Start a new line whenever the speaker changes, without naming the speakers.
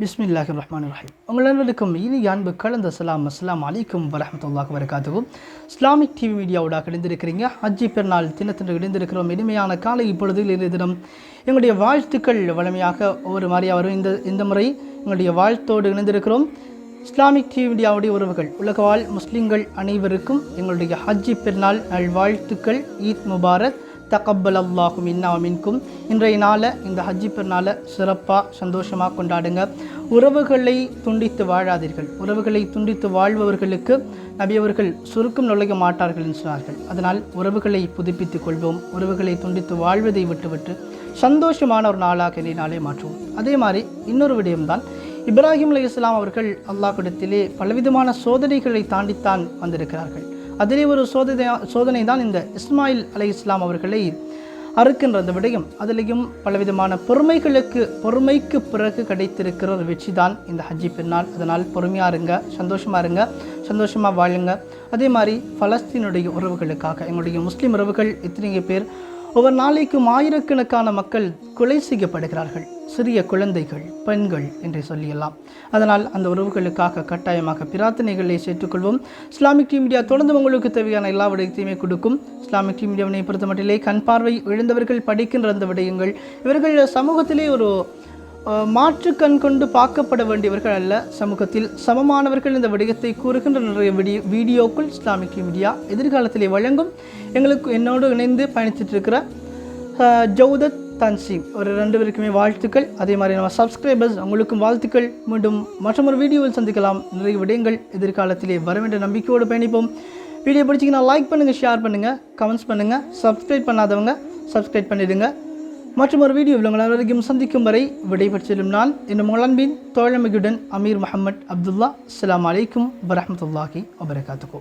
பிஸ்மில்லாஹிர்ரஹ்மானிர்ரஹீம். உங்கள் அனைவருக்கும் இனி அன்பு கலந்த அஸ்ஸலாமு அலைக்கும் வரஹ்மத்துல்லாஹி வபரகாத்துஹு. இஸ்லாமிக் டிவி மீடியாவோட இணைந்திருக்கிறீங்க. ஹஜ்ஜி பெருநாள் தினத்தன்று இணைந்திருக்கிறோம். இனிமையான காலை இப்பொழுதில் இன்றைய தினம் எங்களுடைய வாழ்த்துக்கள் வழமையாக ஒவ்வொரு மாதிரியாக வரும். இந்த முறை எங்களுடைய வாழ்த்தோடு இணைந்திருக்கிறோம். இஸ்லாமிக் டிவி மீடியாவுடைய உறவுகள் உலகவாழ் முஸ்லீம்கள் அனைவருக்கும் எங்களுடைய ஹஜ்ஜி பெருநாள் நல்வாழ்த்துக்கள். ஈத் முபாரக், தகப்பல் அல்லாஹு மின்னா மின்கும். இன்றைய நாளை இந்த ஹஜ்ஜி பெருநாளை சிறப்பாக சந்தோஷமாக கொண்டாடுங்க. உறவுகளை துண்டித்து வாழாதீர்கள். உறவுகளை துண்டித்து வாழ்பவர்களுக்கு நபியவர்கள் சுருக்கம் நுழைய மாட்டார்கள் என்று சொன்னார்கள். அதனால் உறவுகளை புதுப்பித்துக் கொள்வோம். உறவுகளை துண்டித்து வாழ்வதை விட்டுவிட்டு சந்தோஷமான ஒரு நாளாக இன்றைய நாளை மாற்றுவோம். அதே மாதிரி இன்னொரு விடயம்தான், இப்ராஹிம் அலைஹிஸ்ஸலாம் அவர்கள் அல்லாஹ்விடத்திலே பலவிதமான சோதனைகளை தாண்டித்தான் வந்திருக்கிறார்கள். அதிலே ஒரு சோதனை தான் இந்த இஸ்மாயில் அலைஹிஸ்ஸலாம் அவர்களை அறுக்கின்ற அந்த விடயம். அதிலேயும் பலவிதமான பொறுமைக்கு பிறகு கிடைத்திருக்கிற ஒரு வெற்றி தான் இந்த ஹஜ்ஜி பெருநாள். அதனால் பொறுமையாக இருங்க, சந்தோஷமாக இருங்க, சந்தோஷமாக வாழுங்க. அதே மாதிரி பலஸ்தீனுடைய உறவுகளுக்காக எங்களுடைய முஸ்லீம் உறவுகள் எத்தனை பேர் ஒவ்வொரு நாளைக்கும் ஆயிரக்கணக்கான மக்கள் கொலை செய்யப்படுகிறார்கள். சிறிய குழந்தைகள், பெண்கள் என்று சொல்லியெல்லாம். அதனால் அந்த உறவுகளுக்காக கட்டாயமாக பிரார்த்தனைகளை சேர்த்துக்கொள்வோம். இஸ்லாமிக் டிவி மீடியா தொடர்ந்து உங்களுக்கு தேவையான எல்லா விடயத்தையுமே கொடுக்கும். இஸ்லாமிக் டிவி மீடியாவினை பொறுத்த மட்டிலே கண் பார்வை இழந்தவர்கள் படிக்கின்ற அந்த விடயங்கள், இவர்கள் சமூகத்திலே ஒரு மாற்று கண் கொண்டு பார்க்கப்பட வேண்டியவர்கள் அல்ல, சமூகத்தில் சமமானவர்கள். இந்த விடயத்தை கூறுகின்ற நிறைய வீடியோக்கள் இஸ்லாமிக் டிவி மீடியா எதிர்காலத்திலே வழங்கும். என்னோடு இணைந்து பயணித்துட்டு இருக்கிற ஜவுதத் தன்சீம் ஒரு 2 பேருக்குமே வாழ்த்துக்கள். அதே மாதிரி நம்ம சப்ஸ்கிரைபர்ஸ் உங்களுக்கும் வாழ்த்துக்கள். மீண்டும் மற்றொரு வீடியோவில் சந்திக்கலாம். நிறைய விடயங்கள் எதிர்காலத்திலே வர வேண்டிய நம்பிக்கையோடு பயணிப்போம். வீடியோ பிடிச்சிங்கன்னா லைக் பண்ணுங்கள், ஷேர் பண்ணுங்கள், கமெண்ட்ஸ் பண்ணுங்கள். சப்ஸ்கிரைப் பண்ணாதவங்க சப்ஸ்கிரைப் பண்ணிடுங்க. மற்றும் ஒரு வீடியோவில் உங்கள் அனைவரையும் சந்திக்கும் வரை விடைபெற்று செல்லும் நான் என்னும் உங்கள் அன்பின் தோழமையுடன் அமீர் முஹம்மது அப்துல்லா. அஸ்ஸலாமு அலைக்கும் வரஹ்மத்துல்லாஹி வபரகாத்துஹு.